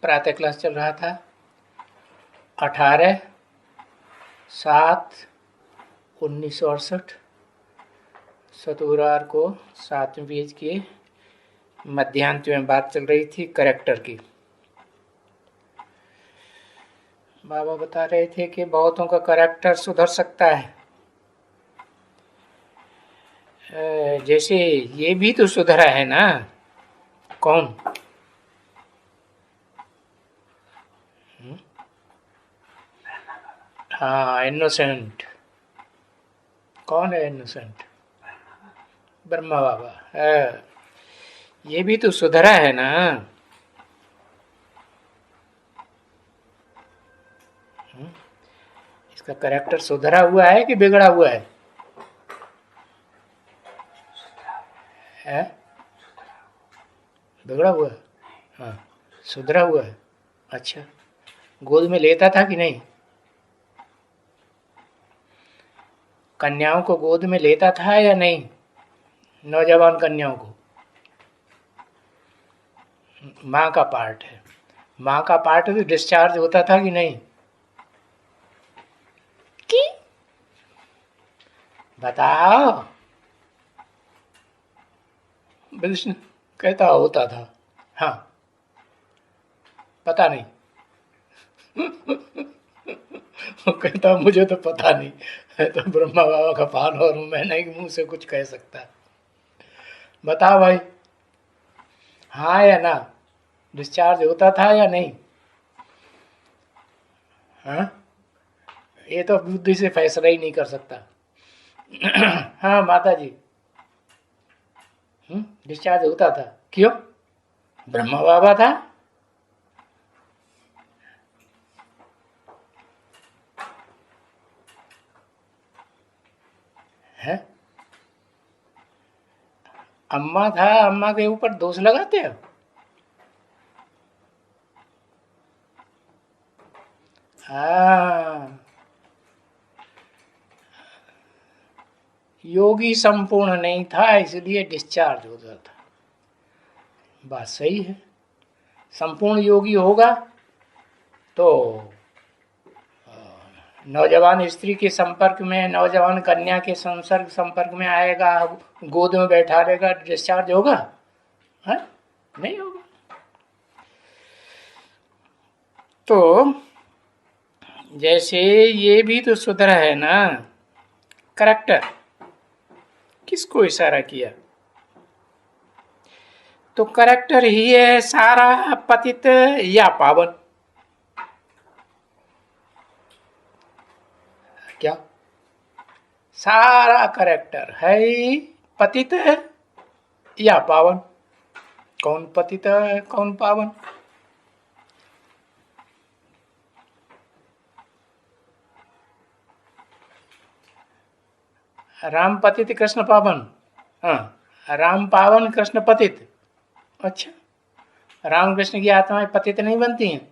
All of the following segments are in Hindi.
प्रातः क्लास चल रहा था। 18/7/1968 शुक्रवार को 7वें पेज के मध्यांत में बात चल रही थी करेक्टर की। बाबा बता रहे थे कि बहुतों का करेक्टर सुधर सकता है, जैसे ये भी तो सुधरा है ना। कौन? हाँ, इनोसेंट। कौन है इनोसेंट? ब्रह्मा बाबा है। ये भी तो सुधरा है ना। इसका करेक्टर सुधरा हुआ है कि बिगड़ा हुआ है? बिगड़ा हुआ है। हाँ, सुधरा हुआ है। अच्छा, गोद में लेता था कि नहीं? कन्याओं को गोद में लेता था या नहीं? नौजवान कन्याओं को। माँ का पार्ट है, माँ का पार्ट भी डिस्चार्ज होता था कि नहीं? कि बताओ। विष्णु कहता होता था। हाँ, पता नहीं। वो कहता मुझे तो पता नहीं, मैं तो ब्रह्मा बाबा का फॉलोअर हूँ, मैं नहीं मुंह से कुछ कह सकता। बताओ भाई, हाँ या ना? डिस्चार्ज होता था या नहीं? हाँ, ये तो बुद्धि से फैसला ही नहीं कर सकता। हाँ माता जी, डिस्चार्ज होता था। क्यों? ब्रह्मा बाबा था। है? अम्मा था, अम्मा के ऊपर दोष लगाते हो? हाँ, योगी संपूर्ण नहीं था इसलिए डिस्चार्ज होता था। बात सही है। संपूर्ण योगी होगा तो नौजवान स्त्री के संपर्क में, नौजवान कन्या के संपर्क में आएगा, गोद में बैठा रहेगा, डिस्चार्ज होगा? है? नहीं होगा। तो जैसे ये भी तो सुधरा है ना करेक्टर। किसको इशारा किया? तो करेक्टर ही है सारा पतित या पावन। क्या? सारा करेक्टर है पतित है या पावन? कौन पतित है, कौन पावन? राम पतित कृष्ण पावन। हाँ, राम पावन कृष्ण पतित। अच्छा, राम कृष्ण की आत्माएं पतित नहीं बनती हैं?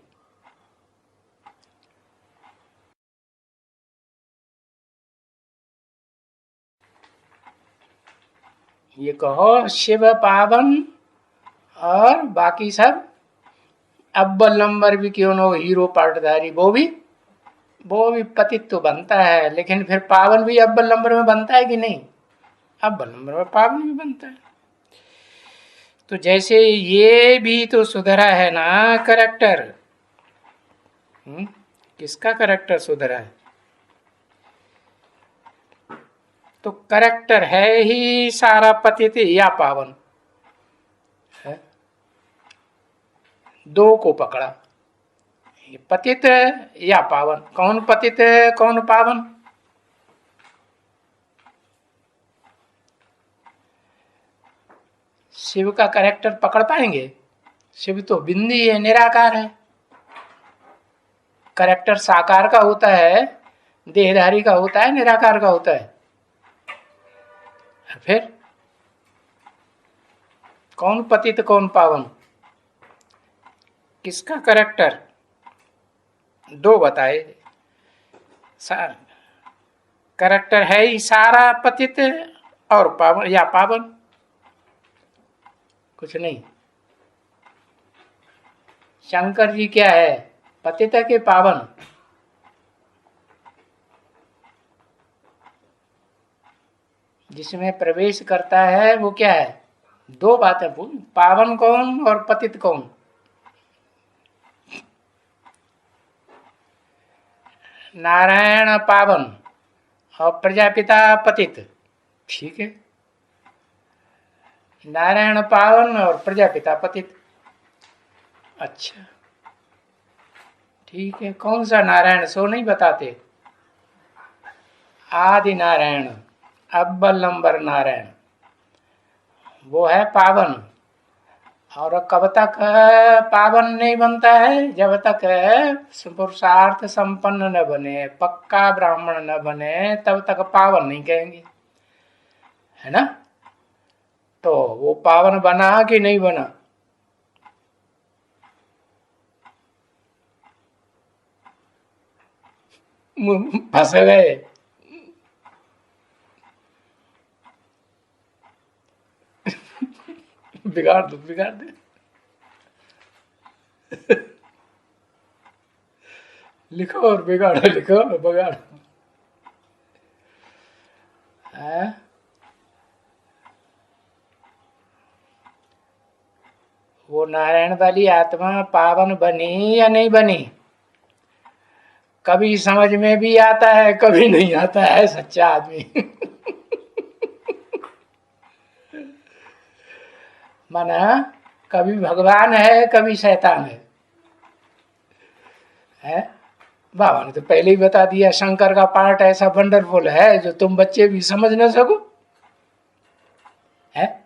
ये कहो शिव पावन और बाकी सब अव्वल नंबर भी क्यों न हो, हीरो पार्टधारी, वो भी पतित तो बनता है, लेकिन फिर पावन भी अव्वल नंबर में बनता है कि नहीं? अव्वल नंबर में पावन भी बनता है। तो जैसे ये भी तो सुधरा है ना करेक्टर। किसका करेक्टर सुधरा है? तो करेक्टर है ही सारा पतित या पावन है। दो को पकड़ा, ये पतित या पावन। कौन पतित कौन पावन? शिव का करेक्टर पकड़ पाएंगे? शिव तो बिंदी है, निराकार है। करेक्टर साकार का होता है, देहधारी का होता है, निराकार का होता है। फिर कौन पतित कौन पावन? किसका करेक्टर? दो बताए। करेक्टर है ही सारा पतित और पावन या पावन? कुछ नहीं। शंकर जी क्या है? पतित के पावन? जिसमें प्रवेश करता है वो क्या है? दो बातें पूछ, पावन कौन और पतित कौन? नारायण पावन और प्रजापिता पतित। ठीक है, नारायण पावन और प्रजापिता पतित। अच्छा ठीक है, कौन सा नारायण सो नहीं बताते? आदि नारायण, अव्वल नंबर नारायण, वो है पावन। और कब तक पावन नहीं बनता है? जब तक पुरुषार्थ संपन्न न बने, पक्का ब्राह्मण न बने, तब तक पावन नहीं कहेंगे, है ना? तो वो पावन बना कि नहीं बना? फंस गए। बिगाड़ दो, बिगाड़ दे। लिखो और बिगाड़ो, लिखो और बिगाड़ो। वो नारायण वाली आत्मा पावन बनी या नहीं बनी? कभी समझ में भी आता है, कभी नहीं आता है सच्चा आदमी। माना कभी भगवान है, कभी शैतान है? बाबा ने तो पहले ही बता दिया, शंकर का पार्ट ऐसा वंडरफुल है जो तुम बच्चे भी समझ न सको, है?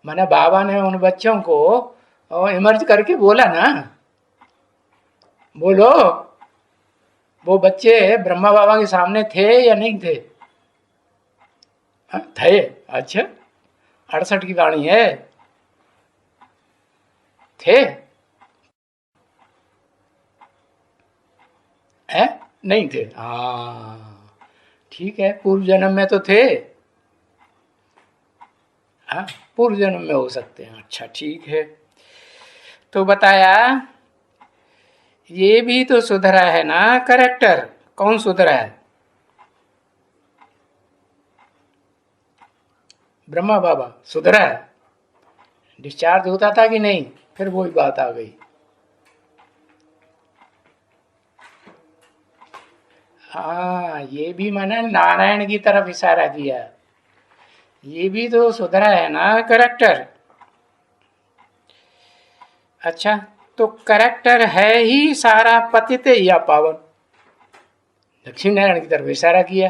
माना बाबा ने उन बच्चों को इमर्ज करके बोला ना, बोलो। वो बच्चे ब्रह्मा बाबा के सामने थे या नहीं थे? थे। अच्छा, 68 की वाणी है, थे? है? नहीं थे? हाँ ठीक है, पूर्व जन्म में तो थे। हाँ, पूर्व जन्म में हो सकते हैं। अच्छा ठीक है, तो बताया ये भी तो सुधरा है ना करेक्टर? कौन सुधरा है? ब्रह्मा बाबा सुधरा है। डिस्चार्ज होता था कि नहीं? फिर वही बात आ गई। हाँ, ये भी मैंने नारायण की तरफ इशारा किया। ये भी तो सुधरा है ना करेक्टर? अच्छा, तो करेक्टर है ही सारा पतित या पावन? लक्ष्मी नारायण की तरफ इशारा किया,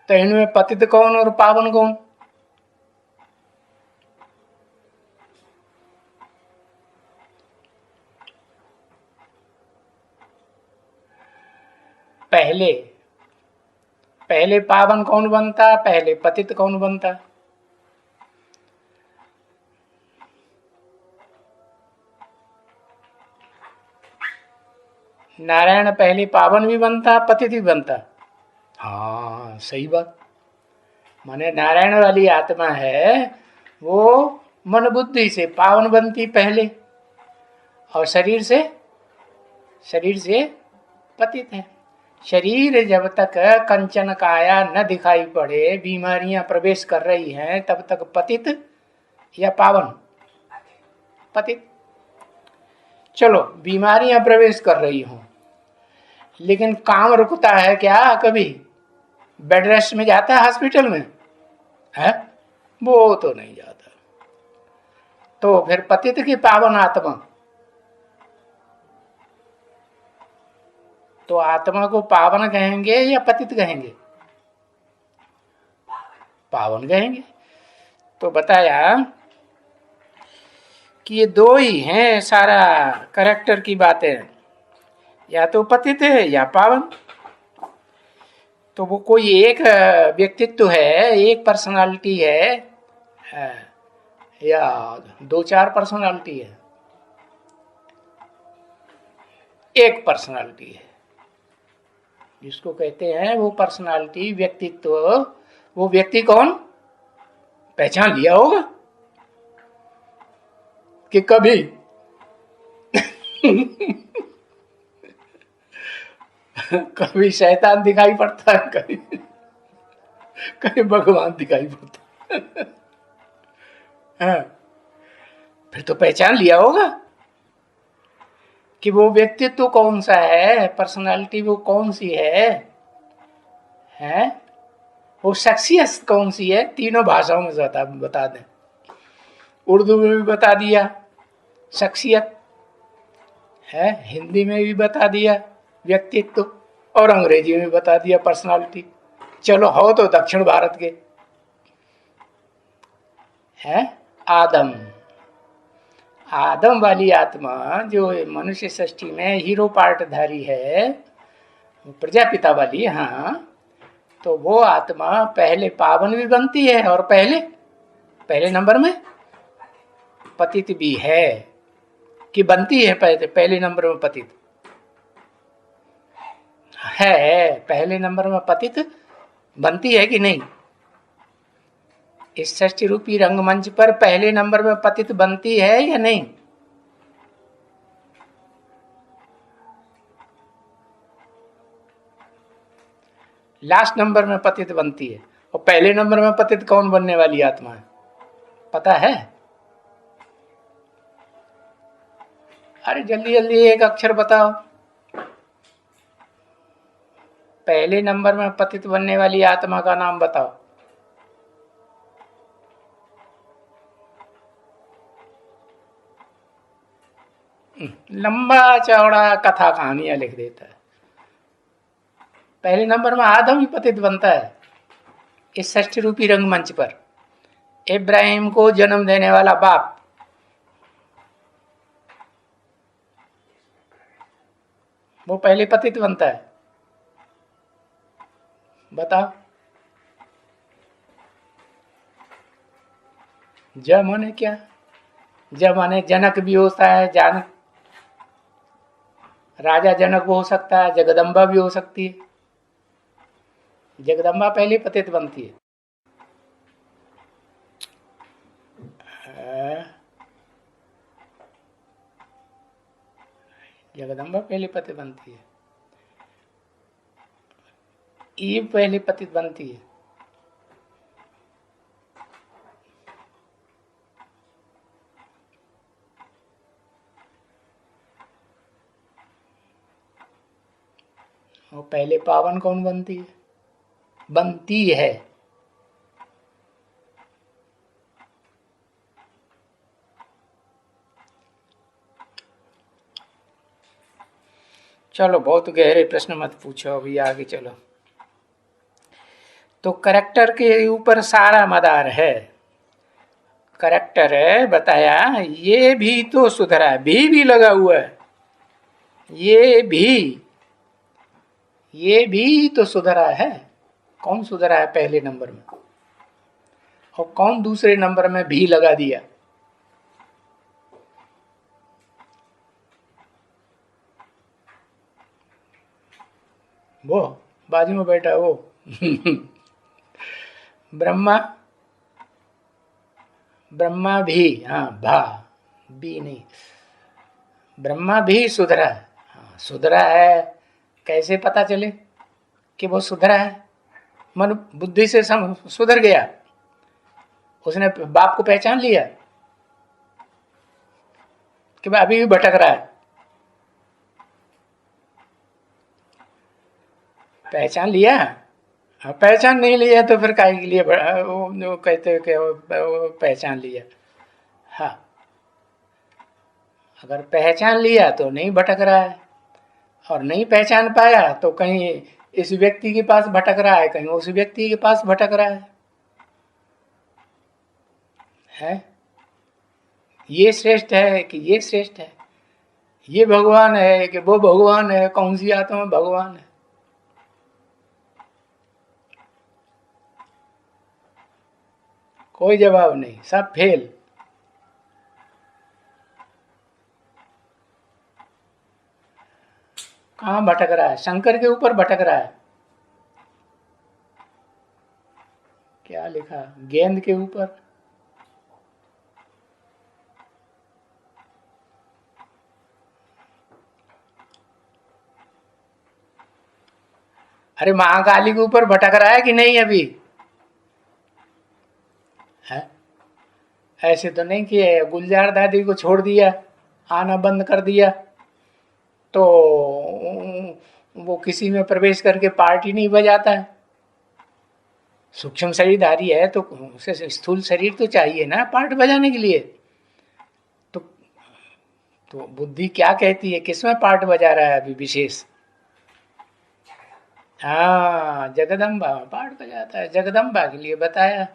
तो इनमें पतित कौन और पावन कौन? पहले पहले पावन कौन बनता, पहले पतित कौन बनता? नारायण पहले पावन भी बनता, पतित भी बनता। हाँ सही बात। माने नारायण वाली आत्मा है वो मन बुद्धि से पावन बनती पहले, और शरीर से पतित है। शरीर जब तक कंचन काया न दिखाई पड़े, बीमारियां प्रवेश कर रही हैं, तब तक पतित या पावन? पतित। चलो बीमारियां प्रवेश कर रही हों, लेकिन काम रुकता है क्या कभी? बेड रेस्ट में जाता है हॉस्पिटल में, है? वो तो नहीं जाता। तो फिर पतित की पावन आत्मा, तो आत्मा को पावन कहेंगे या पतित कहेंगे? पावन कहेंगे। तो बताया कि ये दो ही हैं सारा करेक्टर की बातें, या तो पतित है या पावन। तो वो कोई एक व्यक्तित्व है, एक पर्सनालिटी है, या दो चार पर्सनालिटी है? एक पर्सनालिटी है, जिसको कहते हैं वो पर्सनालिटी, व्यक्तित्व। वो व्यक्ति कौन? पहचान लिया होगा कि कभी? कभी शैतान दिखाई पड़ता है, कहीं कहीं भगवान दिखाई पड़ता है। हाँ, फिर तो पहचान लिया होगा कि वो व्यक्तित्व कौन सा है, पर्सनालिटी वो कौन सी है, वो शख्सियत कौन सी है। तीनों भाषाओं में बता दें। उर्दू में भी बता दिया शख्सियत है, हिंदी में भी बता दिया व्यक्तित्व, और अंग्रेजी में बता दिया पर्सनालिटी। चलो हो तो दक्षिण भारत के है। आदम, आदम वाली आत्मा जो मनुष्य सृष्टि में हीरो पार्टधारी है, प्रजापिता वाली, हाँ, तो वो आत्मा पहले पावन भी बनती है और पहले नंबर में पतित भी है, कि बनती है पहले नंबर में पतित है, पहले नंबर में पतित बनती है कि नहीं। इस सृष्टि रूपी रंगमंच पर पहले नंबर में पतित बनती है या नहीं। लास्ट नंबर में पतित बनती है। और पहले नंबर में पतित कौन बनने वाली आत्मा है, पता है। अरे जल्दी जल्दी एक अक्षर बताओ। पहले नंबर में पतित बनने वाली आत्मा का नाम बताओ। लंबा चौड़ा कथा कहानियां लिख देता है। पहले नंबर में आदम ही पतित बनता है इस षष्ठ रूपी रंगमंच पर। इब्राहिम को जन्म देने वाला बाप, वो पहले पतित बनता है। बताओ। ज माने क्या। ज माने जनक भी होता है, जनक राजा जनक हो सकता है, जगदम्बा भी हो सकती है। जगदम्बा पहले पतित बनती है। जगदम्बा पहले पतित बनती है। ईव पहले पतित बनती है। और पहले पावन कौन बनती है, बनती है। चलो बहुत गहरे प्रश्न मत पूछो, अभी आगे चलो। तो करेक्टर के ऊपर सारा मदार है। करेक्टर है बताया, ये भी तो सुधरा है, भी लगा हुआ है। ये भी तो सुधरा है। कौन सुधरा है पहले नंबर में, और कौन दूसरे नंबर में भी लगा दिया। वो बाजू में बैठा वो ब्रह्मा, ब्रह्मा भी, हाँ भा, भी नहीं, ब्रह्मा भी सुधरा है। हाँ सुधरा है, कैसे पता चले कि वो सुधरा है। मन बुद्धि से सुधर गया, उसने बाप को पहचान लिया कि भाई अभी भी भटक रहा है। पहचान लिया। हाँ, पहचान नहीं लिया तो फिर काहे के लिए वो कहते हैं कि वो पहचान लिया। हाँ, अगर पहचान लिया तो नहीं भटक रहा है, और नहीं पहचान पाया तो कहीं इस व्यक्ति के पास भटक रहा है, कहीं उस व्यक्ति के पास भटक रहा है। ये श्रेष्ठ है कि ये श्रेष्ठ है, ये भगवान है कि वो भगवान है, कौन सी आत्मा भगवान है। कोई जवाब नहीं, सब फेल। कहाँ भटक रहा है, शंकर के ऊपर भटक रहा है। क्या लिखा, गेंद के ऊपर। अरे महाकाली के ऊपर भटक रहा है कि नहीं अभी? है? ऐसे तो नहीं किए, गुलजार दादी को छोड़ दिया, आना बंद कर दिया, तो वो किसी में प्रवेश करके पार्टी नहीं बजाता है। सूक्ष्म शरीरधारी है तो उसे स्थूल शरीर तो चाहिए ना पार्ट बजाने के लिए। तो बुद्धि क्या कहती है, किसमें पार्ट बजा रहा है अभी विशेष? हाँ, जगदम्बा पार्ट बजाता है। जगदम्बा के लिए बताया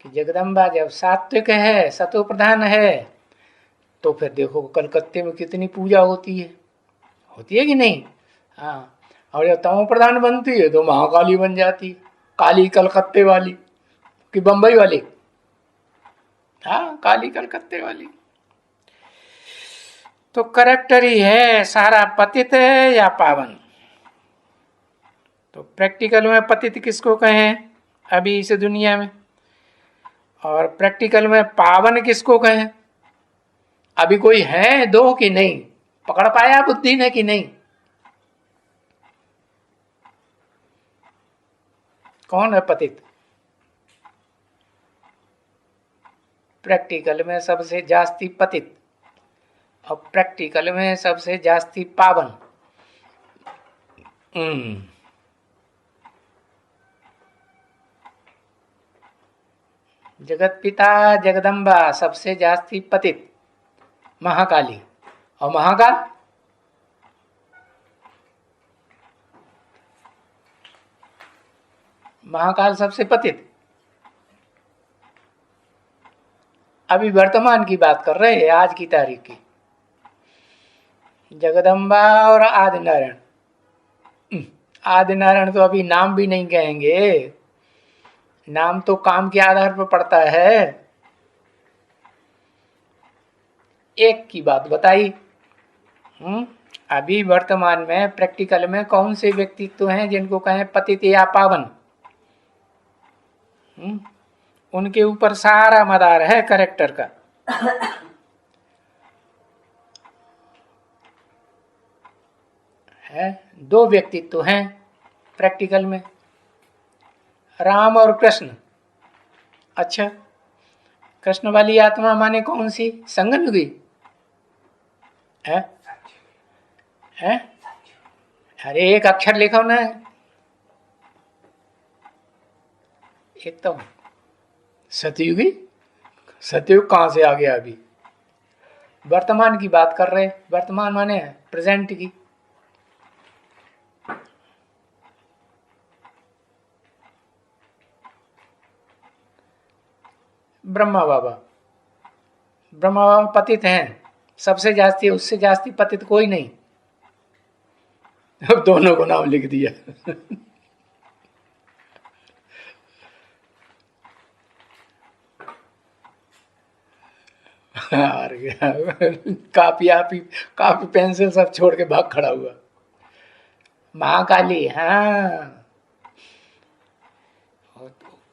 कि जगदम्बा जब सात्विक है, सतो प्रधान है, तो फिर देखो कलकत्ते में कितनी पूजा होती है कि नहीं? हाँ, और जब तमो प्रधान बनती है तो महाकाली बन जाती है। काली कलकत्ते वाली कि बम्बई वाली? हाँ, काली कलकत्ते वाली। तो करेक्टर ही है सारा पतित है या पावन। तो प्रैक्टिकल में पतित किसको कहें अभी इस दुनिया में, और प्रैक्टिकल में पावन किसको कहें? अभी कोई है दो कि नहीं? पकड़ पाया बुद्धि ने कि नहीं? कौन है पतित? प्रैक्टिकल में सबसे जास्ती पतित और प्रैक्टिकल में सबसे जास्ती पावन। जगत पिता जगदम्बा सबसे जास्ती पतित महाकाली, और महाकाल सबसे पतित। अभी वर्तमान की बात कर रहे हैं, आज की तारीख की। जगदम्बा और आदि नारायण। आदि नारायण तो अभी नाम भी नहीं कहेंगे, नाम तो काम के आधार पर पड़ता है। एक की बात बताई। अभी वर्तमान में प्रैक्टिकल में कौन से व्यक्तित्व हैं जिनको कहें पतित या पावन? उनके ऊपर सारा मदार है कैरेक्टर का। है, दो व्यक्तित्व हैं प्रैक्टिकल में, राम और कृष्ण। अच्छा, कृष्ण वाली आत्मा माने कौन सी? संगनुगी है? है? अरे एक अक्षर लिखो ना एकदम। सतयुगी? सतयुग कहां से आ गया? अभी वर्तमान की बात कर रहे। वर्तमान माने प्रेजेंट की। ब्रह्मा बाबा पतित हैं सबसे जास्ती, उससे जास्ती पतित कोई नहीं। अब दोनों को नाम लिख दिया। हार गया। कापी पेंसिल सब छोड़ के भाग खड़ा हुआ। महाकाली, हाँ,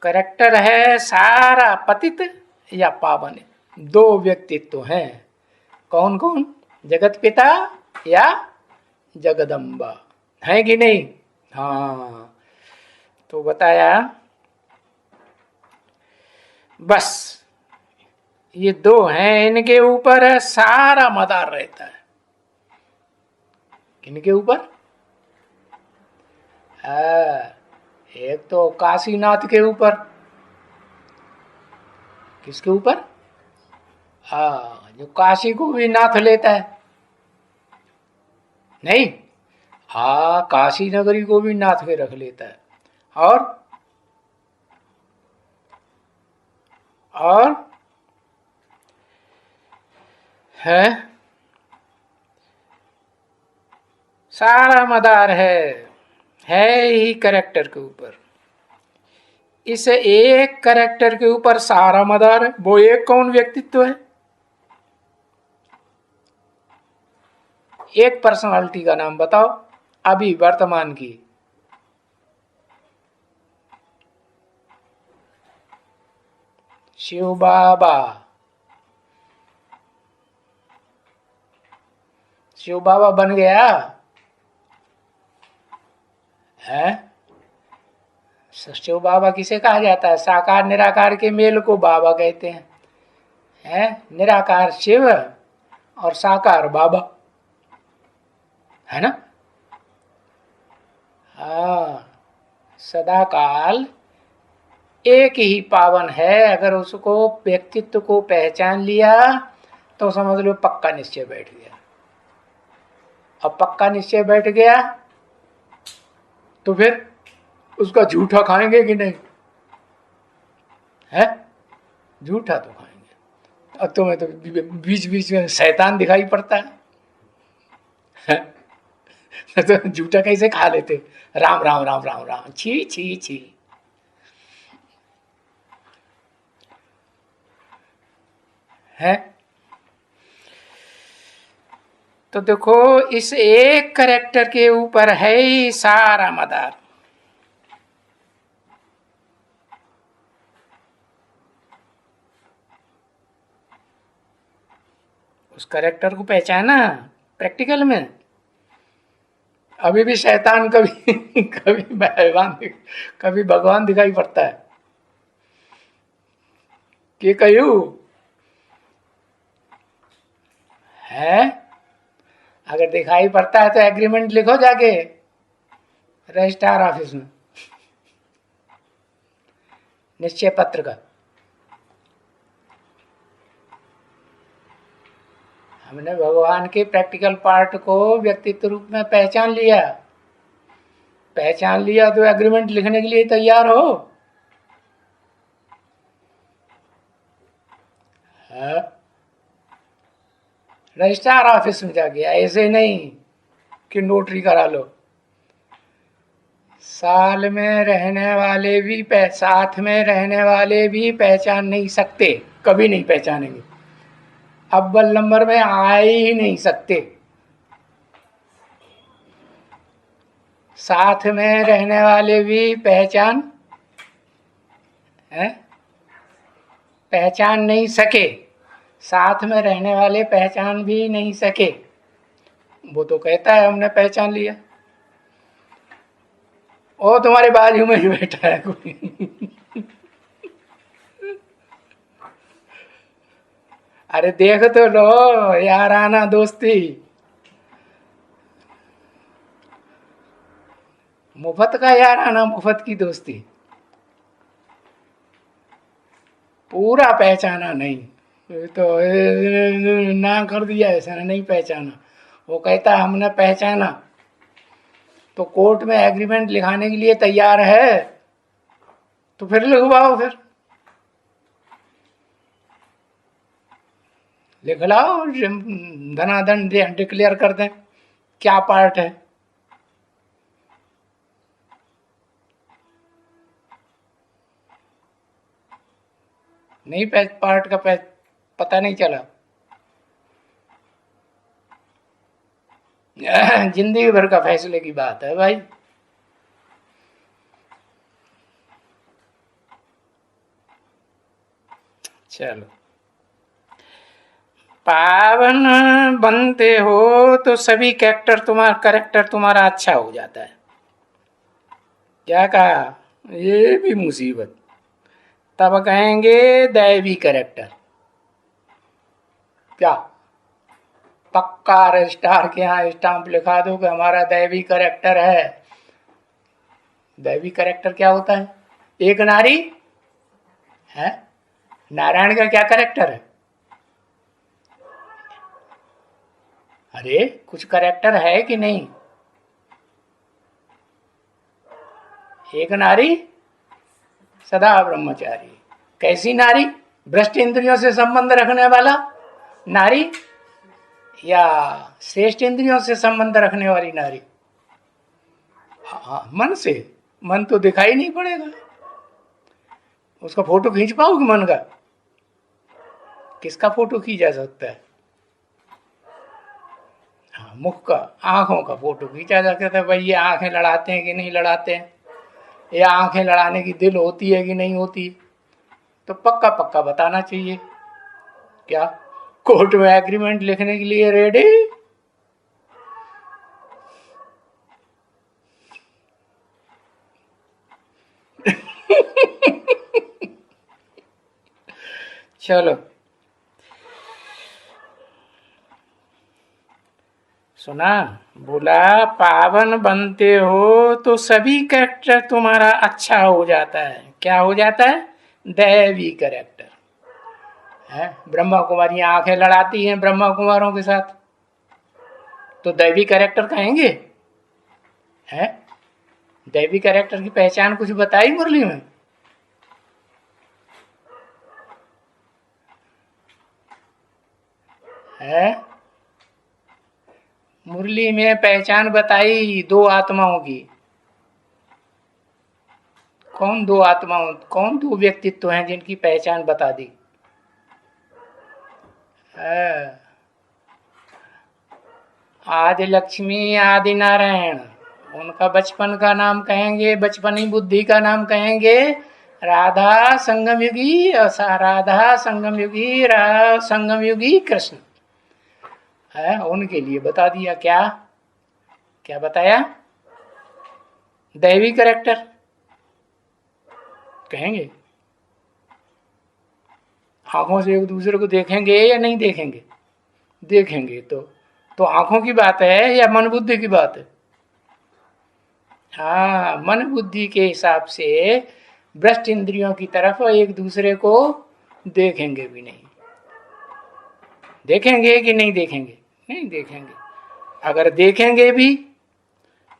करेक्टर है सारा पतित या पावन। दो व्यक्तित्व हैं, कौन कौन? जगत पिता या जगदम्बा, है कि नहीं? हाँ, तो बताया बस ये दो हैं, इनके ऊपर सारा मदार रहता है। किनके ऊपर? एक तो काशीनाथ के ऊपर। किसके ऊपर? जो काशी को भी नाथ लेता है। नहीं, काशी नगरी को भी नाथ में रख लेता है। और है सारा मदार है ही कैरेक्टर के ऊपर। इस एक कैरेक्टर के ऊपर सारा मदार है। वो एक कौन व्यक्तित्व है? एक पर्सनालिटी का नाम बताओ अभी वर्तमान की। शिव बाबा। शिव बाबा बन गया है? शिव बाबा किसे कहा जाता है? साकार निराकार के मेल को बाबा कहते हैं। निराकार शिव और साकार बाबा, है ना। हाँ, सदा काल एक ही पावन है। अगर उसको व्यक्तित्व को पहचान लिया तो समझ लो पक्का निश्चय बैठ गया। अब पक्का निश्चय बैठ गया तो फिर उसका झूठा खाएंगे कि नहीं? है, झूठा तो खाएंगे। अब तुम्हें तो बीच बीच में शैतान दिखाई पड़ता है, तो झूठा कैसे खा लेते? राम राम राम राम राम, छी छी छी। है तो देखो, इस एक कैरेक्टर के ऊपर है ही सारा मदार। उस कैरेक्टर को पहचाना प्रैक्टिकल में। अभी भी शैतान कभी कभी भगवान दिखाई पड़ता है कि कहूं है। अगर दिखाई पड़ता है तो एग्रीमेंट लिखो जाके रजिस्ट्रार ऑफिस में, निश्चय पत्र का। हमने भगवान के प्रैक्टिकल पार्ट को व्यक्तित्व रूप में पहचान लिया। तो एग्रीमेंट लिखने के लिए तैयार हो। रजिस्ट्रार ऑफिस में जाके, ऐसे नहीं कि नोटरी करा लो। साल में रहने वाले भी साथ में रहने वाले भी पहचान नहीं सकते, कभी नहीं पहचानेंगे। अव्वल नंबर में आ ही नहीं सकते। साथ में रहने वाले भी पहचान नहीं सके। साथ में रहने वाले पहचान भी नहीं सके। वो तो कहता है हमने पहचान लिया। ओ तुम्हारे बाजू में ही बैठा है कोई। अरे देख तो लो यार, आना दोस्ती। मुफ्त का यार आना, मुफ्त की दोस्ती। पूरा पहचाना नहीं तो ना कर दिया, ऐसा नहीं पहचाना। वो कहता है हमने पहचाना, तो कोर्ट में एग्रीमेंट लिखाने के लिए तैयार है तो फिर लिखवाओ, फिर लिख लाओ, धनाधन डिक्लेयर कर दें क्या पार्ट है। नहीं पार्ट का पता नहीं चला। जिंदगी भर का फैसले की बात है भाई। चलो, पावन बनते हो तो सभी कैरेक्टर तुम्हारा अच्छा हो जाता है। क्या कहा? ये भी मुसीबत। तब कहेंगे दैवी कैरेक्टर। क्या पक्का रजिस्ट्रार के यहाँ स्टाम्प लिखा दो कि हमारा दैवी कैरेक्टर है। दैवी कैरेक्टर क्या होता है? एक नारी है। नारायण का क्या कैरेक्टर है? अरे कुछ कैरेक्टर है कि नहीं? एक नारी सदा ब्रह्मचारी। कैसी नारी? भ्रष्ट इंद्रियों से संबंध रखने वाला नारी या श्रेष्ठ इंद्रियों से संबंध रखने वाली नारी? हाँ, मन से। मन तो दिखाई नहीं पड़ेगा। उसका फोटो खींच पाओगे मन का? किसका फोटो खींचा सकता है? हाँ, मुख का, आंखों का फोटो खींचा जा सकता है। भाई ये आंखें लड़ाते हैं कि नहीं लड़ाते हैं, ये आंखें लड़ाने की दिल होती है कि नहीं होती, तो पक्का पक्का बताना चाहिए। क्या कोर्ट में एग्रीमेंट लिखने के लिए रेडी? चलो सुना, बोला पावन बनते हो तो सभी कैरेक्टर तुम्हारा अच्छा हो जाता है। क्या हो जाता है? दैवी कैरेक्टर है। ब्रह्मा कुमारी आंखें लड़ाती हैं ब्रह्मा कुमारों के साथ, तो दैवी कैरेक्टर कहेंगे है। दैवी कैरेक्टर की पहचान कुछ बताई मुरली में? है मुरली में पहचान बताई दो आत्माओं की। कौन दो आत्माओं, कौन दो व्यक्तित्व हैं जिनकी पहचान बता दी? आदि लक्ष्मी आदि नारायण, उनका बचपन का नाम कहेंगे, बचपनी बुद्धि का नाम कहेंगे राधा संगम युगी, राधा संगम युगी, संगम युगी कृष्ण है। उनके लिए बता दिया। क्या क्या बताया? दैवी कैरेक्टर कहेंगे। आंखों से एक दूसरे को देखेंगे या नहीं देखेंगे? देखेंगे। तो आंखों की बात है या मन बुद्धि की बात है? हाँ, मन बुद्धि के हिसाब से भ्रष्ट इंद्रियों की तरफ एक दूसरे को देखेंगे भी नहीं। देखेंगे कि नहीं देखेंगे? नहीं देखेंगे। अगर देखेंगे भी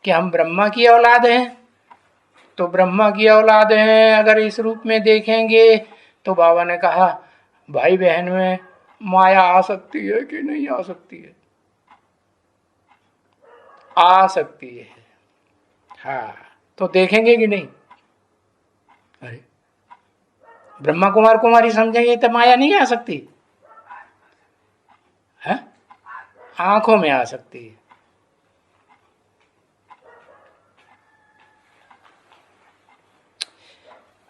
कि हम ब्रह्मा की औलाद हैं, तो ब्रह्मा की औलाद हैं अगर इस रूप में देखेंगे, तो बाबा ने कहा भाई बहन में माया आ सकती है कि नहीं आ सकती है? आ सकती है। हाँ, तो देखेंगे कि नहीं? अरे ब्रह्मा कुमार कुमारी समझेंगे तो माया नहीं आ सकती है? आंखों में आ सकती है।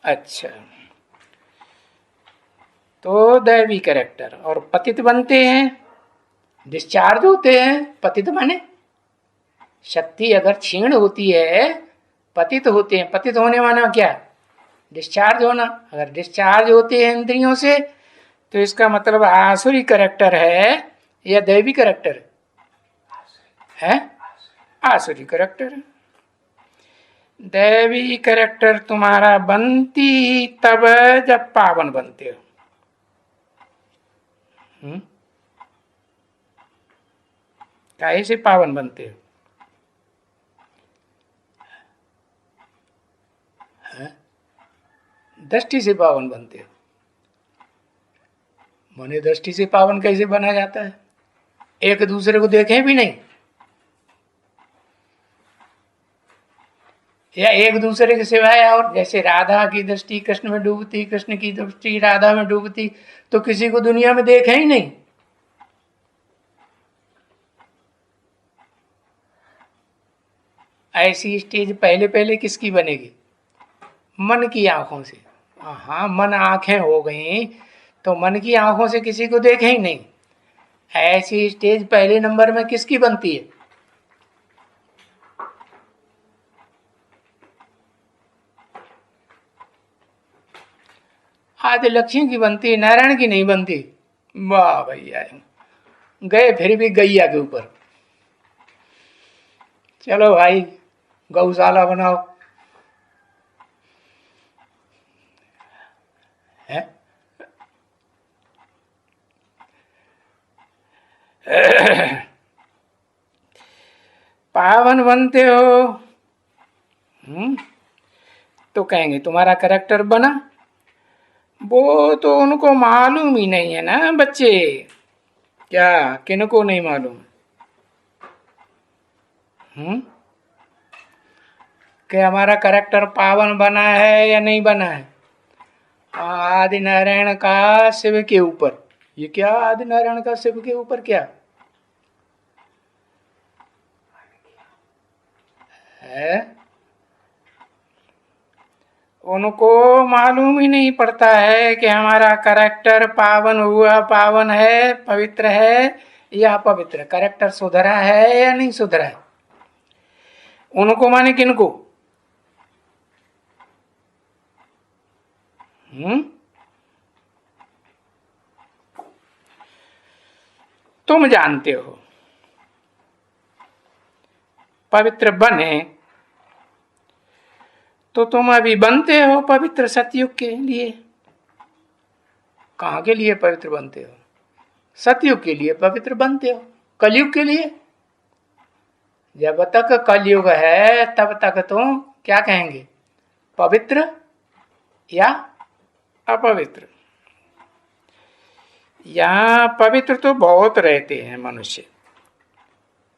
अच्छा, तो दैवी कैरेक्टर और पतित बनते हैं, डिस्चार्ज होते हैं। पतित माने शक्ति अगर क्षीण होती है, पतित होते हैं। पतित होने माना क्या? डिस्चार्ज होना। अगर डिस्चार्ज होते हैं इंद्रियों से, तो इसका मतलब आसुरी कैरेक्टर है या दैवी कैरेक्टर है? आसुरी कैरेक्टर है। दैवी कैरेक्टर तुम्हारा बनती तब जब पावन बनते हो। काहे से पावन बनते हो? दृष्टि से पावन बनते हो। माने दृष्टि से पावन कैसे बना जाता है? एक दूसरे को देखें भी नहीं, या एक दूसरे के सिवाय, और जैसे राधा की दृष्टि कृष्ण में डूबती, कृष्ण की दृष्टि राधा में डूबती, तो किसी को दुनिया में देखे ही नहीं। ऐसी स्टेज पहले पहले किसकी बनेगी? मन की आंखों से। हाँ, मन आंखें हो गई तो मन की आंखों से किसी को देखे ही नहीं। ऐसी स्टेज पहले नंबर में किसकी बनती है? आदि लक्ष्मी की बनती, नारायण की नहीं बनती। वाह भैया, गए फिर भी गैया के ऊपर। चलो भाई, गौशाला बनाओ है। पावन बनते हो तो कहेंगे तुम्हारा कैरेक्टर बना। वो तो उनको मालूम ही नहीं है ना बच्चे। क्या किनको नहीं मालूम? कि हमारा कैरेक्टर पावन बना है या नहीं बना है? आदि नारायण का शिव के ऊपर। ये क्या आदि नारायण का शिव के ऊपर क्या है? उनको मालूम ही नहीं पड़ता है कि हमारा कैरेक्टर पावन हुआ, पावन है, पवित्र है या अपवित्र। कैरेक्टर सुधरा है या नहीं सुधरा है? उनको माने किनको? तुम जानते हो। पवित्र बने तो तुम अभी बनते हो पवित्र सतयुग के लिए। कहां के लिए पवित्र बनते हो? सतयुग के लिए पवित्र बनते हो। कलयुग के लिए? जब तक कलयुग है तब तक तुम क्या कहेंगे? पवित्र या अपवित्र? यहां पवित्र तो बहुत रहते हैं मनुष्य,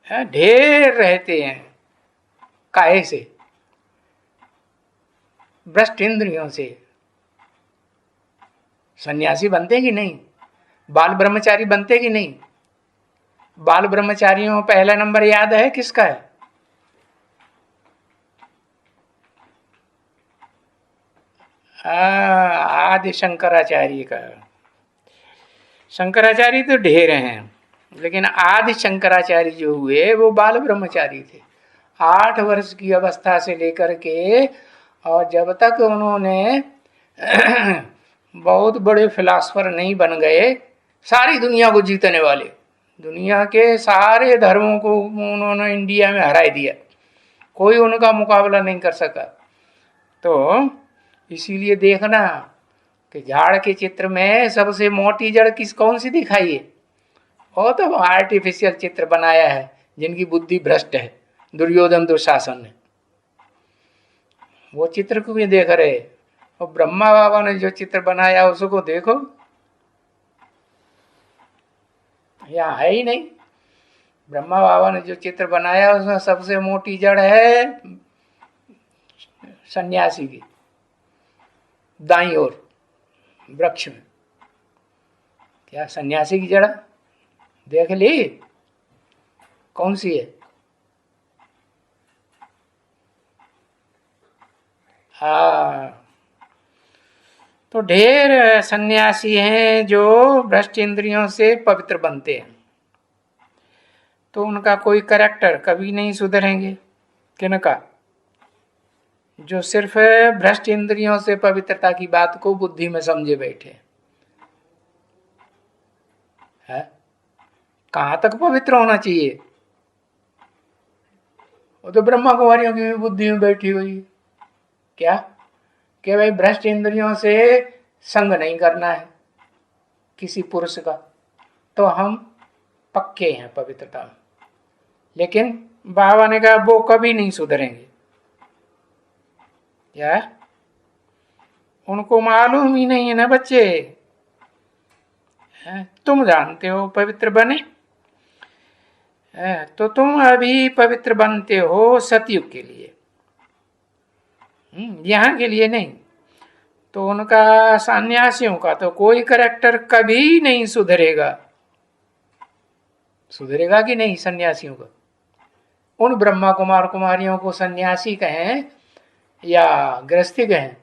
ढेर रहते हैं। काहे से? भ्रष्ट इंद्रियों से। सन्यासी बनते कि नहीं? बाल ब्रह्मचारी बनते कि नहीं? बाल ब्रह्मचारियों में पहला नंबर याद है किसका है? आदि शंकराचार्य का। शंकराचार्य तो ढेर हैं, लेकिन आदि शंकराचार्य जो हुए वो बाल ब्रह्मचारी थे। 8 वर्ष की अवस्था से लेकर के और जब तक उन्होंने बहुत बड़े फिलासफर नहीं बन गए, सारी दुनिया को जीतने वाले, दुनिया के सारे धर्मों को उन्होंने इंडिया में हरा दिया, कोई उनका मुकाबला नहीं कर सका। तो इसीलिए देखना कि झाड़ के चित्र में सबसे मोटी जड़ कौन सी दिखाई है? वो तो आर्टिफिशियल चित्र बनाया है जिनकी बुद्धि भ्रष्ट है, दुर्योधन दुशासन ने। वो चित्र को भी देख रहे। और ब्रह्मा बाबा ने जो चित्र बनाया उसको देखो, यहाँ है ही नहीं। ब्रह्मा बाबा ने जो चित्र बनाया उसमें सबसे मोटी जड़ है सन्यासी की, दाईं ओर वृक्ष में। क्या सन्यासी की जड़ देख ली? कौन सी है? तो ढेर सन्यासी हैं जो भ्रष्ट इंद्रियों से पवित्र बनते हैं, तो उनका कोई कैरेक्टर कभी नहीं सुधरेंगे। किनका? जो सिर्फ भ्रष्ट इंद्रियों से पवित्रता की बात को बुद्धि में समझे बैठे है। कहां तक पवित्र होना चाहिए? वो तो ब्रह्मा कुमारियों की भी बुद्धि में बैठी हुई है। क्या? कि भाई भ्रष्ट इंद्रियों से संग नहीं करना है किसी पुरुष का, तो हम पक्के हैं पवित्रता में। लेकिन बाबा ने कहा वो कभी नहीं सुधरेंगे। क्या? उनको मालूम ही नहीं है ना बच्चे। तुम जानते हो पवित्र बने, तो तुम अभी पवित्र बनते हो सतयुग के लिए, यहाँ के लिए नहीं। तो उनका सन्यासियों का तो कोई करैक्टर कभी नहीं सुधरेगा। सुधरेगा कि नहीं सन्यासियों का? उन ब्रह्मा कुमार कुमारियों को सन्यासी कहें या गृहस्थी कहें?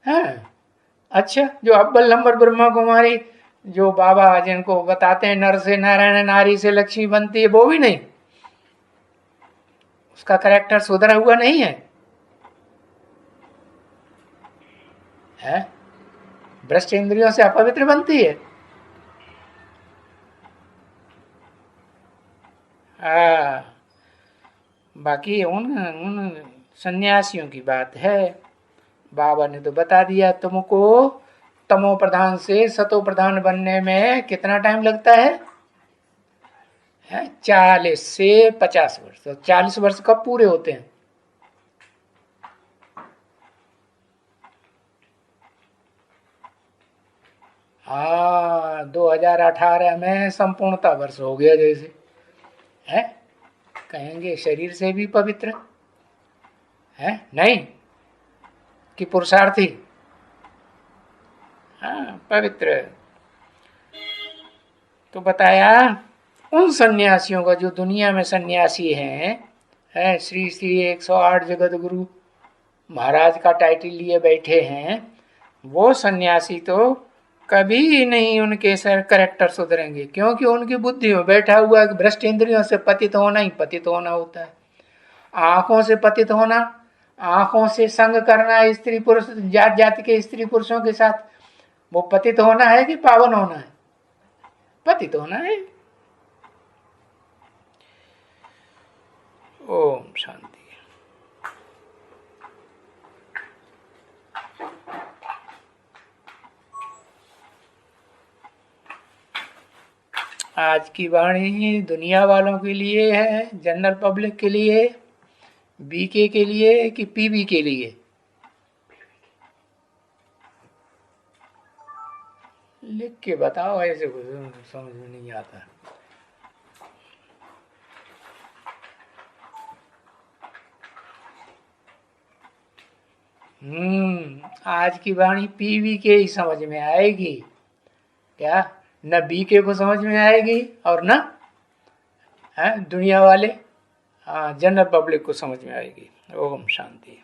हाँ, अच्छा, जो अव्वल नंबर ब्रह्मा कुमारी जो बाबा जिनको बताते हैं नर से नारायण नारी से लक्ष्मी बनती है, वो भी नहीं, उसका करैक्टर सुधरा हुआ नहीं है। भ्रष्ट इंद्रियों से अपवित्र बनती है। बाकी उन सन्यासियों की बात है। बाबा ने तो बता दिया तुमको, तमो प्रधान से सतो प्रधान बनने में कितना टाइम लगता है? 40 से 50 वर्ष। तो 40 वर्ष कब पूरे होते हैं? हाँ, 2018 में संपूर्णता वर्ष हो गया जैसे है। कहेंगे शरीर से भी पवित्र है नहीं कि पुरुषार्थी? हाँ, पवित्र। तो बताया उन सन्यासियों का जो दुनिया में सन्यासी हैं, श्री श्री 108 जगत गुरु महाराज का टाइटल लिए बैठे हैं, वो सन्यासी तो कभी नहीं उनके सर करेक्टर सुधरेंगे, क्योंकि उनकी बुद्धि में बैठा हुआ भ्रष्ट इंद्रियों से पतित होना ही पतित होना होता है। आंखों से पतित होना, आंखों से संग करना स्त्री पुरुष जात जाति के स्त्री पुरुषों के साथ, वो पतित होना है कि पावन होना है? पतित होना है। ओम शांति। आज की वाणी दुनिया वालों के लिए है, जनरल पब्लिक के लिए, बीके के लिए कि पीबी के लिए? लिख के बताओ, ऐसे कुछ समझ में नहीं आता। आज की वाणी पीवी के ही समझ में आएगी क्या? न बीके को समझ में आएगी और न दुनिया वाले जनरल पब्लिक को समझ में आएगी। ओम शांति।